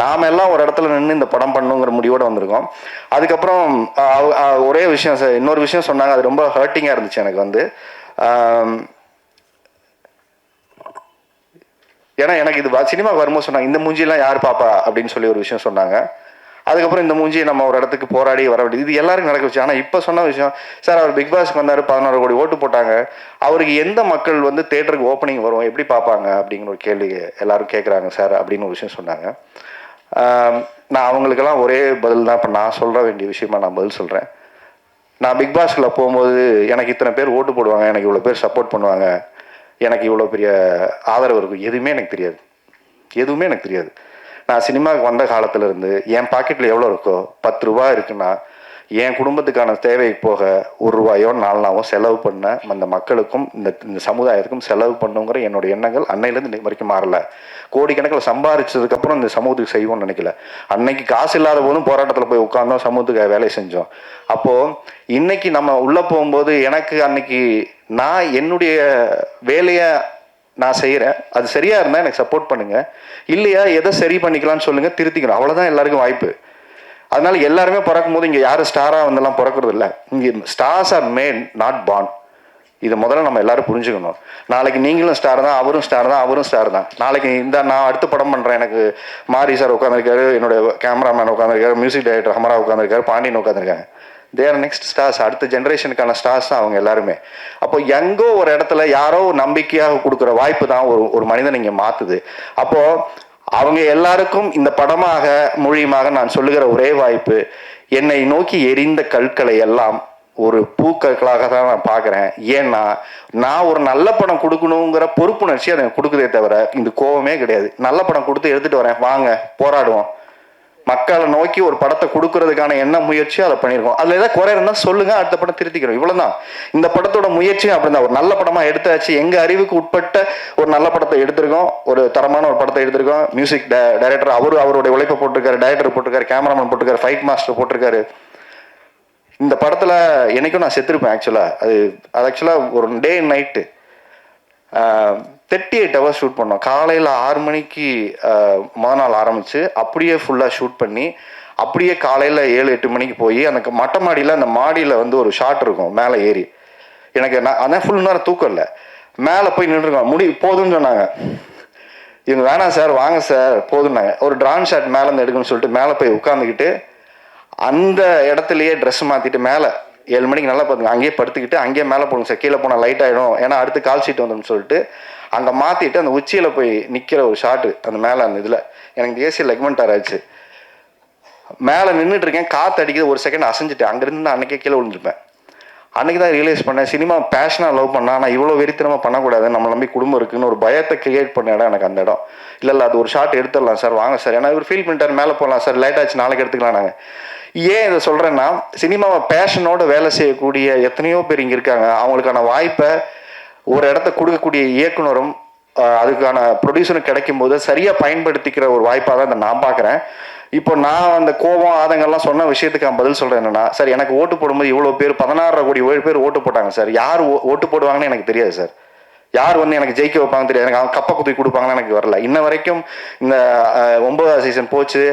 நாம எல்லாம் ஒரு இடத்துல நின்று இந்த படம் பண்ணுங்கிற முடிவோடு வந்திருக்கோம். அதுக்கப்புறம் ஒரே விஷயம் சார், இன்னொரு விஷயம் சொன்னாங்க, அது ரொம்ப ஹர்ட்டிங்காக இருந்துச்சு எனக்கு வந்து. ஏன்னா எனக்கு இது சினிமாவுக்கு வரும்போது சொன்னாங்க, இந்த மூஞ்சியெல்லாம் யார் பாப்பா அப்படின்னு சொல்லி ஒரு விஷயம் சொன்னாங்க. அதுக்கப்புறம் இந்த மூஞ்சியை நம்ம ஒரு இடத்துக்கு போராடி வர வேண்டியது, இது எல்லாருக்கும் நடக்க வச்சு. ஆனால் இப்போ சொன்ன விஷயம் சார், அவர் பிக் பாஸ்க்கு வந்தார், 16 கோடி ஓட்டு போட்டாங்க, அவருக்கு எந்த மக்கள் வந்து தேட்டருக்கு ஓப்பனிங் வரும் எப்படி பார்ப்பாங்க அப்படிங்கிற ஒரு கேள்வி எல்லாரும் கேட்குறாங்க சார் அப்படின்னு ஒரு விஷயம் சொன்னாங்க. நான் அவங்களுக்கெல்லாம் ஒரே பதில் தான் இப்போ நான் சொல்ல வேண்டிய விஷயமா நான் பதில் சொல்கிறேன். நான் பிக் பாஸ்கில் போகும்போது எனக்கு இத்தனை பேர் ஓட்டு போடுவாங்க, எனக்கு இவ்வளோ பேர் சப்போர்ட் பண்ணுவாங்க, எனக்கு இவ்வளோ பெரிய ஆதரவு இருக்கும், எதுவுமே எனக்கு தெரியாது. எதுவுமே எனக்கு தெரியாது. நான் சினிமாவுக்கு வந்த காலத்திலேருந்து என் பாக்கெட்டில் எவ்வளோ இருக்கோ, 10 ரூபா இருக்குன்னா என் குடும்பத்துக்கான தேவைக்கு போக 1 ரூபாயோ 4 நாளோ செலவு பண்ண அந்த மக்களுக்கும் இந்த சமுதாயத்துக்கும் செலவு பண்ணுங்கிற என்னோட எண்ணங்கள் அன்னையிலேருந்து இன்னைக்கு வரைக்கும் மாறல. கோடிக்கணக்கில் சம்பாதிச்சதுக்கப்புறம் இந்த சமூகத்துக்கு செய்வோம்னு நினைக்கல. அன்னைக்கு காசு இல்லாத போதும் போராட்டத்தில் போய் உட்கார்ந்தோம், சமூகத்துக்கு வேலை செஞ்சோம். அப்போது இன்னைக்கு நம்ம உள்ளே போகும்போது எனக்கு அன்னைக்கு நான் என்னுடைய வேலையை நான் செய்கிறேன், அது சரியாக இருந்தால் எனக்கு சப்போர்ட் பண்ணுங்கள், இல்லையா எதை சரி பண்ணிக்கலாம்னு சொல்லுங்கள், திருத்திக்கணும், அவ்வளோதான் எல்லாருக்கும் வாய்ப்பு. அதனால எல்லாருமே பிறக்கும் போது இங்கே யாரும் ஸ்டாராக வந்தெல்லாம் பிறக்கிறது இல்லை. இங்கே stars R mat not born. இதை முதல்ல நம்ம எல்லாரும் புரிஞ்சுக்கணும். நாளைக்கு நீங்களும் ஸ்டார் தான், அவரும் ஸ்டார் தான், அவரும் ஸ்டார் தான். நாளைக்கு நான் அடுத்த படம் பண்ணுறேன், எனக்கு மாரி சார் உட்காந்துருக்காரு, என்னுடைய கேமராமேன் உட்காந்துருக்காரு, மியூசிக் டைரக்டர் ஹமரா உட்காந்துருக்காரு, பாண்டியன் உட்காந்துருக்காங்க. தேர் நெக்ஸ்ட் ஸ்டார்ஸ், அடுத்த ஜென்ரேஷனுக்கான ஸ்டார்ஸ் தான் அவங்க எல்லாருமே. அப்போ எங்கோ ஒரு இடத்துல யாரோ நம்பிக்கையாக கொடுக்குற வாய்ப்பு தான் ஒரு மனிதன் இங்கே மாற்றுது. அப்போது அவங்க எல்லாருக்கும் இந்த படமாக மொழியுமாக நான் சொல்லுகிற ஒரே வாய்ப்பு, என்னை நோக்கி எரிந்த கற்களை எல்லாம் ஒரு பூக்களாக தான் நான் பார்க்குறேன். ஏன்னா நான் ஒரு நல்ல படம் கொடுக்கணுங்கிற பொறுப்புணர்ச்சி அதை கொடுக்குதே தவிர இந்த கோவமே கிடையாது. நல்ல படம் கொடுத்து எடுத்துகிட்டு வரேன், வாங்க போராடுவோம், மக்களை நோக்கி ஒரு படத்தை கொடுக்கறதுக்கான என்ன முயற்சியோ அதை பண்ணியிருக்கோம். அதில் ஏதாவது குறை இருந்தால் சொல்லுங்க, அடுத்த படம் திருத்திக்கிறோம், இவ்வளோதான். இந்த படத்தோட முயற்சியும் அப்படிதான், ஒரு நல்ல படமாக எடுத்தாச்சு, எங்கள் அறிவுக்கு உட்பட்ட ஒரு நல்ல படத்தை எடுத்திருக்கோம், ஒரு தரமான ஒரு படத்தை எடுத்திருக்கோம். மியூசிக் டைரக்டர் அவருடைய உழைப்பை போட்டிருக்காரு, டைரக்டர் போட்டிருக்காரு, கேமராமேன் போட்டிருக்காரு, ஃபைட் மாஸ்டர் போட்டிருக்காரு. இந்த படத்தில் என்னைக்கும் நான் செத்துருப்பேன் ஆக்சுவலாக. அது ஆக்சுவலாக ஒரு day and night 38 hours shoot பண்ணோம். காலையில் 6 மணிக்கு மொதல் நாள் ஆரம்பித்து அப்படியே ஃபுல்லாக ஷூட் பண்ணி அப்படியே காலையில் 7-8 மணிக்கு போய் அந்த மொட்டை மாடியில், அந்த மாடியில் வந்து ஒரு ஷாட் இருக்கும் மேலே ஏறி, எனக்கு நான் அதான் ஃபுல் நேரம் தூக்கம் இல்லை. மேலே போய் நின்றுருக்கோம், போதும்னு சொன்னாங்க. இவங்க வேணாம் சார் வாங்க சார் போதும்னாங்க. ஒரு ட்ரான் ஷாட் மேலேருந்து எடுக்கணும்னு சொல்லிட்டு மேலே போய் உட்காந்துக்கிட்டு அந்த இடத்துலையே ட்ரெஸ் மாற்றிட்டு மேலே 7 மணிக்கு நல்லா பார்த்துங்க அங்கேயே படுத்துக்கிட்டு அங்கேயே மேலே போடுங்க சார், கீழே போனால் லைட் ஆகிடும், ஏன்னா அடுத்து கால் ஷீட் வந்துடும் சொல்லிட்டு அங்கே மாற்றிட்டு அந்த உச்சியில் போய் நிற்கிற ஒரு ஷாட்டு அந்த மேலே அந்த இதில் எனக்கு தேசிய லெக்மெண்ட் ஆராய்ச்சி. மேலே நின்றுட்டு இருக்கேன், காற்று அடிக்குது, ஒரு செகண்ட் அசைஞ்சிட்டேன். அங்கேருந்து நான் அன்றைக்கே கீழே விழுந்துருப்பேன். அன்றைக்கி தான் ரியலைஸ் பண்ணேன், சினிமா பேஷனாக லவ் பண்ணால் ஆனால் இவ்வளோ வெறித்தனமாக பண்ணக்கூடாது, நம்ம நம்பி குடும்பம் இருக்குன்னு ஒரு பயத்தை கிரியேட் பண்ண இடம் எனக்கு அந்த இடம். இல்லை அது ஒரு ஷாட் எடுத்துடலாம் சார் வாங்க சார், ஏன்னா இவர் ஃபீல் பண்ணிட்டார் மேலே போகலாம் சார், லேட் ஆச்சு நாளைக்கு எடுத்துக்கலாம். நாங்கள் ஏன் இதை சொல்கிறேன்னா, சினிமாவை பேஷனோட வேலை செய்யக்கூடிய எத்தனையோ பேர் இங்கே இருக்காங்க. அவங்களுக்கான வாய்ப்பை ஒரு இடத்த கொடுக்கக்கூடிய இயக்குனரும் அதுக்கான ப்ரொடியூசரும் கிடைக்கும் போது சரியாக பயன்படுத்திக்கிற ஒரு வாய்ப்பாக தான் இதை நான் பார்க்குறேன். இப்போ நான் அந்த கோபம் ஆதங்கள்லாம் சொன்ன விஷயத்துக்கு நான் பதில் சொல்கிறேன் என்னன்னா, சார் எனக்கு ஓட்டு போடும்போது இவ்வளோ பேர் 16 கோடி பேர் ஓட்டு போட்டாங்க சார். யார் ஓட்டு போடுவாங்கன்னு எனக்கு தெரியாது சார். யார் எனக்கு ஜெயிக்க வைப்பாங்க தெரியாது. எனக்கு கப்பை குத்தி கொடுப்பாங்கன்னு எனக்கு வரல. இன்ன வரைக்கும் இந்த 9வது சீசன் போச்சு,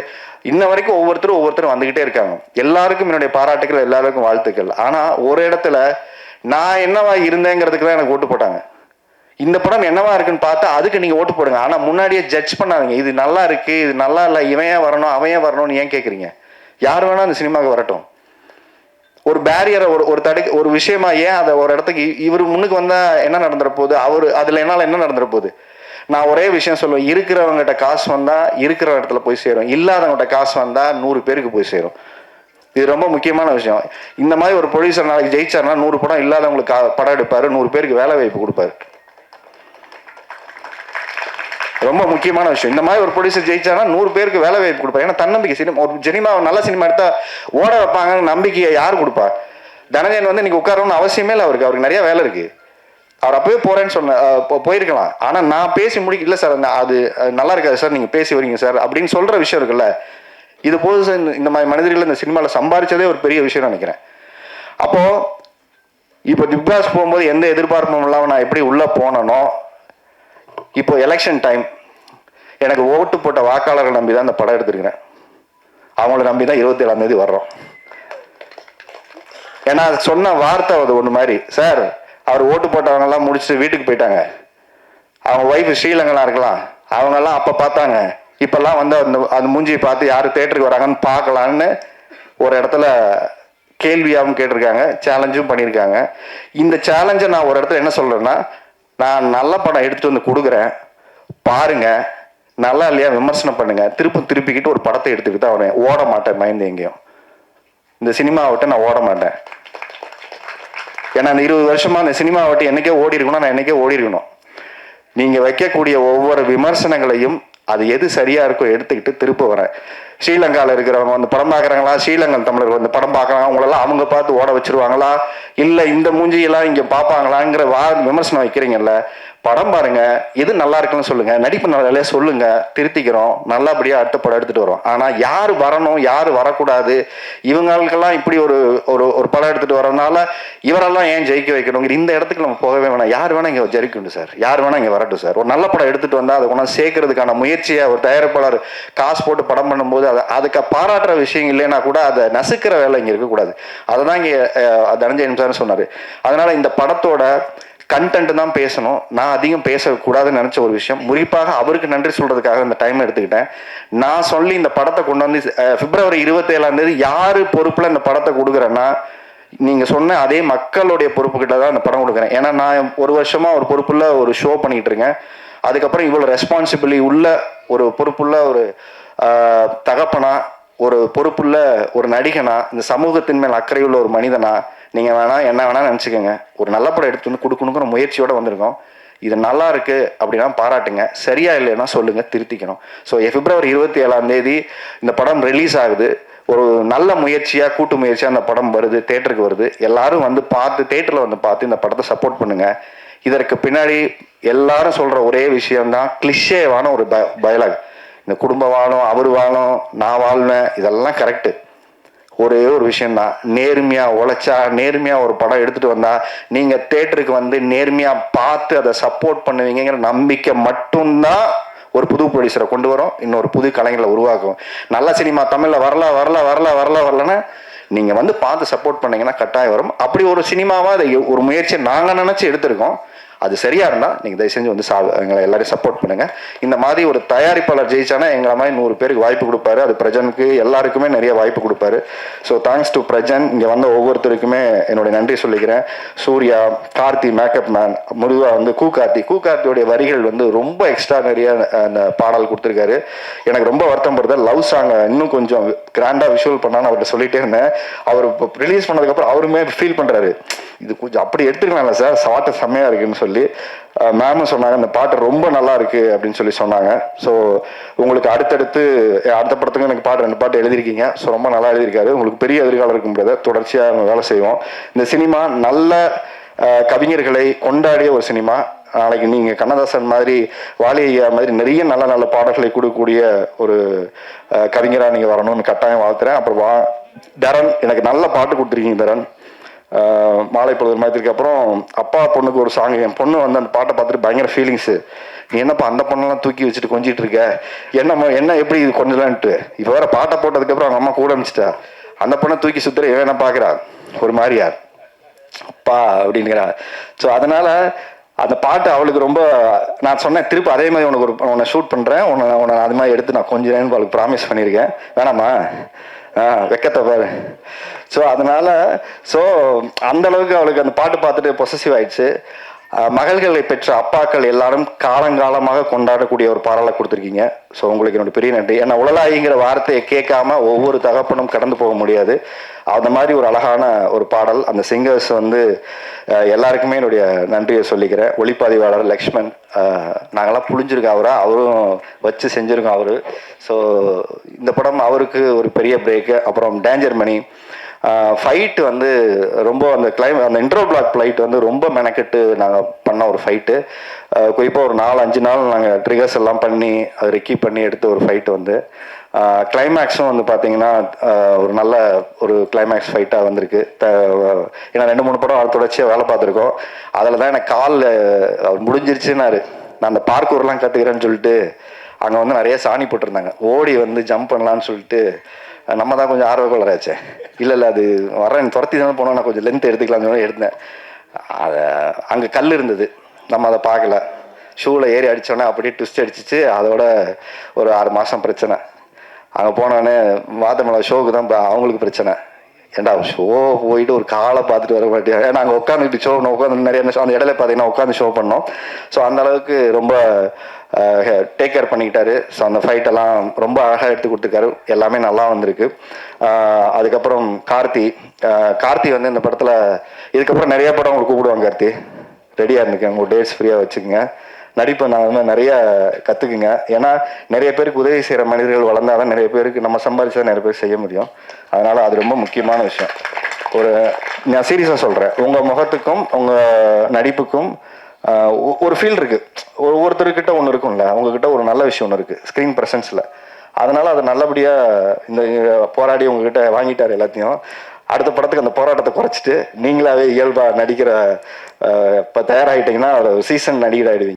இன்ன வரைக்கும் ஒவ்வொருத்தரும் வந்துக்கிட்டே இருக்காங்க. எல்லாருக்கும் என்னுடைய பாராட்டுகள், எல்லாருக்கும் வாழ்த்துக்கள். ஆனால் ஒரு இடத்துல நான் என்னவா இருந்தேங்கிறதுக்கு தான் எனக்கு ஓட்டு போட்டாங்க. இந்த படம் என்னவா இருக்குன்னு பார்த்தா அதுக்கு நீங்கள் ஓட்டு போடுங்க. ஆனால் முன்னாடியே ஜட்ஜ் பண்ணாதீங்க, இது நல்லா இருக்கு இது நல்லா இல்லை, இவன் ஏன் வரணும் அவன் ஏன் வரணும்னு ஏன் கேட்குறீங்க? யார் வேணா அந்த சினிமாவுக்கு வரட்டும். ஒரு பேரியரை ஒரு விஷயமா ஏன் அதை ஒரு இடத்துக்கு இவர் முன்னுக்கு வந்தால் என்ன நடந்துற போகுது, அதில் என்னால் என்ன நடந்துற போகுது? நான் ஒரே விஷயம் சொல்லுவேன், இருக்கிறவங்ககிட்ட காசு வந்தால் இருக்கிற இடத்துல போய் சேரும், இல்லாதவங்ககிட்ட காசு வந்தால் 100 பேருக்கு போய் சேரும். இது ரொம்ப முக்கியமான விஷயம். இந்த மாதிரி ஒரு ப்ரொடியூசர் நாளைக்கு ஜெயிச்சார்னா 100 படம் இல்லாதவங்களுக்கு படம் எடுப்பார், 100 பேருக்கு வேலை வாய்ப்பு கொடுப்பாரு. ரொம்ப முக்கியமான விஷயம். இந்த மாதிரி ஒரு ப்ரொடியூசர் ஜெயிச்சானா 100 பேருக்கு வேலை வாய்ப்பு கொடுப்பாரு. ஏன்னா தன்னம்பிக்கை, ஒரு சினிமா நல்ல சினிமா எடுத்தா ஓட வைப்பாங்கன்னு நம்பிக்கையை யார் கொடுப்பா? தனஞ்சயன் இன்னைக்கு உட்காரணும்னு அவசியமே இல்லை, அவருக்கு நிறைய வேலை இருக்கு. அவர் அப்பவே போறேன்னு போயிருக்கலாம். ஆனா நான் பேசி இல்லை சார் அது நல்லா இருக்காது சார், நீங்க பேசி வரீங்க சார் அப்படின்னு சொல்ற விஷயம் இருக்குல்ல, இது போது சார். இந்த மாதிரி மனிதர்கள் இந்த சினிமாவில் சம்பாதிச்சதே ஒரு பெரிய விஷயம் நினைக்கிறேன். அப்போ இப்போ பிக் பாஸ் போகும்போது எந்த எதிர்பார்ப்பும் இல்லாமல் நான் எப்படி உள்ள போனனோ, இப்போ எலெக்ஷன் டைம் எனக்கு ஓட்டு போட்ட வாக்காளர்கள் நம்பி தான் இந்த படம் எடுத்துருக்கிறேன். அவங்கள நம்பி தான் 27ஆம் தேதி வர்றோம். ஏன்னா சொன்ன வார்த்தை அது ஒன்று மாதிரி, சார் அவர் ஓட்டு போட்டவங்கெல்லாம் முடிச்சுட்டு வீட்டுக்கு போயிட்டாங்க, அவங்க ஒய்ஃபு ஸ்ரீலங்கெல்லாம் இருக்கலாம், அவங்கெல்லாம் அப்போ பார்த்தாங்க, இப்போல்லாம் அந்த மூஞ்சியை பார்த்து யார் தேட்டருக்கு வராங்கன்னு பார்க்கலான்னு ஒரு இடத்துல கேள்வியாகவும் கேட்டிருக்காங்க, சேலஞ்சும் பண்ணியிருக்காங்க. இந்த சேலஞ்சை நான் ஒரு இடத்துல என்ன சொல்கிறேன்னா, நான் நல்ல படம் எடுத்துகிட்டு வந்து கொடுக்குறேன் பாருங்க, நல்லா இல்லையா விமர்சனம் பண்ணுங்க, திருப்பிக்கிட்டு ஒரு படத்தை எடுத்துக்கிட்டு தான் வரேன். ஓட மாட்டேன் பயந்து எங்கேயும். இந்த சினிமாவை விட்டு நான் ஓட மாட்டேன். ஏன்னா அந்த 20 வருஷமா அந்த சினிமாவை விட்டு என்னைக்கே ஓடி இருக்கணும், நான் என்னைக்கே ஓடி இருக்கணும். நீங்க வைக்கக்கூடிய ஒவ்வொரு விமர்சனங்களையும் அது எது சரியா இருக்கோ எடுத்துக்கிட்டு திருப்ப வரேன். ஸ்ரீலங்காவில் இருக்கிறவங்க படம் பார்க்குறாங்களா, ஸ்ரீலங்கன் தமிழர்கள் படம் பார்க்குறாங்க, அவங்களெல்லாம் அவங்க பார்த்து ஓட வச்சிருவாங்களா, இல்லை இந்த மூஞ்சியெல்லாம் இங்கே பார்ப்பாங்களாங்கிற விமர்சனம் வைக்கிறீங்கல்ல, படம் பாருங்க, எது நல்லா இருக்குன்னு சொல்லுங்க, நடிப்பு நல்லா சொல்லுங்க, திருத்திக்கிறோம், நல்லபடியாக அடுத்த படம் எடுத்துட்டு வரோம். ஆனால் யார் வரணும் யார் வரக்கூடாது, இவங்களுக்கெல்லாம் இப்படி ஒரு படம் எடுத்துட்டு வரதுனால இவரெல்லாம் ஏன் ஜெயிக்க வைக்கணும், இந்த இடத்துக்கு நம்ம போகவே வேணாம். யார் வேணா இங்கே ஜெயிக்கணும் சார், யார் வேணா இங்கே வரட்டும் சார். ஒரு நல்ல படம் எடுத்துட்டு வந்தால் அதை கொண்டாந்து சேர்க்கறதுக்கான முயற்சியை ஒரு தயாரிப்பாளர் காசு போட்டு படம் பண்ணும்போது அதுக்கு பாராட்டுற விஷயம் இல்லைன்னா கூட அதை நசுக்கிற வேலை இங்கே இருக்கக்கூடாது. அதை தான் இங்கே தனஞ்சயன் சார் சொன்னார். அதனால இந்த படத்தோட கண்டென்ட் தான் பேசணும், நான் அதிகம் பேசக்கூடாதுன்னு நினச்ச ஒரு விஷயம். குறிப்பாக அவருக்கு நன்றி சொல்கிறதுக்காக இந்த டைம் எடுத்துக்கிட்டேன். நான் சொல்லி இந்த படத்தை கொண்டு வந்து பிப்ரவரி 27ஆம் தேதி யார் பொறுப்பில் இந்த படத்தை கொடுக்குறேன்னா, நீங்கள் சொன்ன அதே மக்களுடைய பொறுப்புக்கிட்ட தான் இந்த படம் கொடுக்குறேன். ஏன்னா நான் ஒரு வருஷமாக ஒரு பொறுப்புள்ள ஒரு ஷோ பண்ணிகிட்டு இருக்கேன். அதுக்கப்புறம் இவ்வளோ ரெஸ்பான்சிபிலிட்டி உள்ள ஒரு பொறுப்புள்ள ஒரு தகப்பனா, ஒரு பொறுப்புள்ள ஒரு நடிகனா, இந்த சமூகத்தின் மேல் அக்கறையுள்ள ஒரு மனிதனா, நீங்கள் வேணா என்ன வேணா நினச்சிக்கோங்க, ஒரு நல்ல படம் எடுத்து வந்து கொடுக்கணுங்கிற முயற்சியோடு வந்திருக்கோம். இது நல்லா இருக்கு அப்படின்னா பாராட்டுங்க, சரியா இல்லைன்னா சொல்லுங்க, திருத்திக்கணும். ஸோ பிப்ரவரி 27ஆம் தேதி இந்த படம் ரிலீஸ் ஆகுது. ஒரு நல்ல முயற்சியாக கூட்டு முயற்சியாக அந்த படம் வருது, தேட்டருக்கு வருது. எல்லாரும் வந்து பார்த்து தேட்டரில் வந்து பார்த்து இந்த படத்தை சப்போர்ட் பண்ணுங்க. இதற்கு பின்னாடி எல்லாரும் சொல்ற ஒரே விஷயம்தான், கிளிஷேவான ஒரு டயலாக். இந்த குடும்பம் வாழும், அவர் வாழும், நான் வாழ்வேன், இதெல்லாம் கரெக்டு. ஒரே ஒரு விஷயம்தான், நேர்மையாக உழைச்சா, நேர்மையாக ஒரு படம் எடுத்துகிட்டு வந்தால் நீங்கள் தேட்டருக்கு வந்து நேர்மையாக பார்த்து அதை சப்போர்ட் பண்ணுவீங்கிற நம்பிக்கை மட்டும்தான் ஒரு புது ப்ரொடியூசரை கொண்டு வரும், இன்னொரு புது கலைஞர்களை உருவாக்கும். நல்ல சினிமா தமிழில் வரலன்னா நீங்கள் வந்து பார்த்து சப்போர்ட் பண்ணீங்கன்னா கட்டாயம் வரும். அப்படி ஒரு சினிமாவாக அதை ஒரு முயற்சியை நாங்கள் நினச்சி எடுத்திருக்கோம். அது சரியாக இருந்தால் நீங்கள் தயவு செஞ்சு வந்து எங்களை எல்லாரையும் சப்போர்ட் பண்ணுங்கள். இந்த மாதிரி ஒரு தயாரிப்பாளர் ஜெயிச்சானா எங்களை மாதிரி 100 பேருக்கு வாய்ப்பு கொடுப்பாரு. அது பிரஜனுக்கு எல்லாருக்குமே நிறைய வாய்ப்பு கொடுப்பாரு. So thanks to Prajan. இங்கே வந்த ஒவ்வொருத்தருக்குமே என்னுடைய நன்றி சொல்லிக்கிறேன். சூர்யா, கார்த்தி, மேக்கப் மேன், முருகா வந்து கூகார்த்தியோடைய வரிகள் வந்து ரொம்ப எக்ஸ்ட்ரா நிறைய அந்த பாடல் கொடுத்துருக்காரு. எனக்கு ரொம்ப வருத்தப்படுது. லவ் சாங் இன்னும் கொஞ்சம் கிராண்டாக விஷுவல் பண்ணான்னு அவர்கிட்ட சொல்லிட்டே இருந்தேன். அவர் இப்போ ரிலீஸ் பண்ணதுக்கப்புறம் அவருமே ஃபீல் பண்ணுறாரு, இது கொஞ்சம் அப்படி எடுத்துக்கலாம்ல சார், பாட்டு செம்மையாக இருக்குன்னு சொல்லி மேமும் சொன்னாங்க. அந்த பாட்டு ரொம்ப நல்லா இருக்கு அப்படின்னு சொல்லி சொன்னாங்க. ஸோ உங்களுக்கு அடுத்த படத்துக்கு எனக்கு 2 பாட்டு எழுதியிருக்கீங்க. ஸோ ரொம்ப நல்லா எழுதியிருக்காரு. உங்களுக்கு பெரிய எதிர்காலம் இருக்கும்ன்றத தொடர்ச்சியாக நம்ம வேலை செய்வோம். இந்த சினிமா நல்ல கவிஞர்களை கொண்டாடிய ஒரு சினிமா. நாளைக்கு நீங்கள் கண்ணதாசன் மாதிரி, வாலி ஐயா மாதிரி நிறைய நல்ல நல்ல பாடல்களை கொடுக்கக்கூடிய ஒரு கவிஞராக நீங்கள் வரணும்னு கட்டாயம் வாழ்த்துறேன். அப்புறம் தரன், எனக்கு நல்ல பாட்டு கொடுத்துருக்கீங்க தரன். மாலை பொழுது மாதத்துக்கு அப்புறம் அப்பா பொண்ணுக்கு ஒரு சாங், என் பொண்ணு வந்து அந்த பாட்டை பார்த்துட்டு பயங்கர ஃபீலிங்ஸு. நீ என்னப்பா அந்த பொண்ணெல்லாம் தூக்கி வச்சுட்டு கொஞ்சிட்டு இருக்க, என்ன எப்படி இது கொஞ்சலான்ட்டு. இப்போ வேற பாட்டை போட்டதுக்கப்புறம் அவங்க அம்மா கூட அனுப்பிச்சிட்டா, அந்த பொண்ணை தூக்கி சுத்துற இவன் என்ன பார்க்குறா ஒரு மாதிரியா அப்பா அப்படிங்கிறா. ஸோ அதனால அந்த பாட்டு அவளுக்கு ரொம்ப, நான் சொன்னேன் திருப்பி அதே மாதிரி உன்னை ஷூட் பண்ணுறேன், உன்னை அது மாதிரி எடுத்து நான் கொஞ்சம் அவளுக்கு ப்ராமிஸ் பண்ணியிருக்கேன். வேணாமா, வெக்கத்தை பாரு. ஸோ அதனால அந்த அளவுக்கு அவளுக்கு அந்த பாட்டு பார்த்துட்டு பொசசிவ் ஆயிடுச்சு. மகள்களை பெற்ற அப்பாக்கள் எல்லாரும் காலங்காலமாக கொண்டாடக்கூடிய ஒரு பாடலை கொடுத்துருக்கீங்க. ஸோ உங்களுக்கு என்னோட பெரிய நன்றி. ஏன்னா உலலாயிங்கிற வார்த்தையை கேட்காம ஒவ்வொரு தகப்பனும் கடந்து போக முடியாது. அந்த மாதிரி ஒரு அழகான ஒரு பாடல். அந்த சிங்கர்ஸ் வந்து எல்லாருக்குமே என்னுடைய நன்றியை சொல்லிக்கிறேன். ஒளிப்பதிவாளர் லக்ஷ்மண், நாங்களாம் புழிஞ்சிருக்கோம் அவரை, அவரும் வச்சு செஞ்சுருக்கோம் அவரு. ஸோ இந்த படம் அவருக்கு ஒரு பெரிய பிரேக்கு. அப்புறம் டேஞ்சர் மணி ஃபைட்டு வந்து ரொம்ப அந்த இன்ட்ரோ பிளாக் ஃப்ளைட் வந்து ரொம்ப மெனக்கெட்டு நாங்கள் பண்ண ஒரு ஃபைட்டு. குறிப்பாக ஒரு 4-5 நாள் நாங்கள் ட்ரிகர்ஸ் எல்லாம் பண்ணி அதை ரெக்கி பண்ணி எடுத்த ஒரு ஃபைட்டு வந்து கிளைமேக்ஸும் வந்து பார்த்தீங்கன்னா ஒரு நல்ல ஒரு கிளைமேக்ஸ் ஃபைட்டாக வந்திருக்கு. ஏன்னா 2-3 படம் தொடர்ச்சியாக வேலை பார்த்துருக்கோம். அதில் தான் எனக்கு காலில் முடிஞ்சிருச்சுன்னாரு. நான் அந்த பார்க்கூர்லாம் கற்றுக்கிறேன்னு சொல்லிட்டு அங்கே வந்து நிறைய சாணி போட்டிருந்தாங்க. ஓடி வந்து ஜம்ப் பண்ணலான்னு சொல்லிட்டு நம்ம தான் கொஞ்சம் ஆர்வக்கோளராச்சே. இல்லை அது வரேன் துரத்தி தானே போனோம், நான் கொஞ்சம் லென்த் எடுத்துக்கலாம்னு சொல்லி எடுத்தேன். அதை அங்கே கல் இருந்தது, நம்ம அதை பார்க்கல. ஷூவில் ஏறி அடித்தோன்னே அப்படியே ட்விஸ்ட் அடிச்சிச்சு. அதோட ஒரு 6 மாதம் பிரச்சனை. அங்கே போனோடனே வாதமலை ஷோவுக்கு தான் அவங்களுக்கு பிரச்சனை. ஏன்டா ஷோ போயிட்டு ஒரு காலை பார்த்துட்டு வர மாட்டேன். ஏன்னா அங்கே உட்காந்துட்டு ஷோ உட்காந்து நிறைய அந்த இடையில பார்த்தீங்கன்னா உட்காந்து ஷோ பண்ணோம். ஸோ அந்த அளவுக்கு ரொம்ப டேக் கேர் பண்ணிக்கிட்டாரு. ஸோ அந்த ஃபைட்டெல்லாம் ரொம்ப அழகாக எடுத்து கொடுத்துருக்காரு. எல்லாமே நல்லா வந்திருக்கு. அதுக்கப்புறம் கார்த்தி வந்து இந்த படத்தில் இதுக்கப்புறம் நிறைய படம் உங்களுக்கு கூப்பிடுவாங்க. கார்த்தி ரெடியாக இருந்துக்கேன், உங்கள் டேட்ஸ் ஃப்ரீயாக வச்சுக்கோங்க. நடிப்பை நான் வந்து நிறைய கற்றுக்குங்க. ஏன்னா நிறைய பேருக்கு உதவி செய்கிற மனிதர்கள் வளர்ந்தால் தான் நிறைய பேருக்கு நம்ம சம்பாதிச்சா நிறைய பேர் செய்ய முடியும். அதனால் அது ரொம்ப முக்கியமான விஷயம். நான் சீரியஸாக சொல்கிறேன், உங்கள் முகத்துக்கும் உங்கள் நடிப்புக்கும் ஒரு ஃபீல் இருக்குது. ஒவ்வொருத்தருக்கிட்ட ஒன்று இருக்கும்ல, உங்ககிட்ட ஒரு நல்ல விஷயம் ஒன்று இருக்குது ஸ்க்ரீன் ப்ரெசன்ஸில். அதனால் அது நல்லபடியாக இந்த போராடி உங்ககிட்ட வாங்கிட்டார் எல்லாத்தையும். அடுத்த படத்துக்கு அந்த போராட்டத்தை குறைச்சிட்டு நீங்களாவே இயல்பாக நடிக்கிற இப்போ தயாராகிட்டீங்கன்னா ஒரு சீசன் நடிகர் ஆகிடுவீங்க.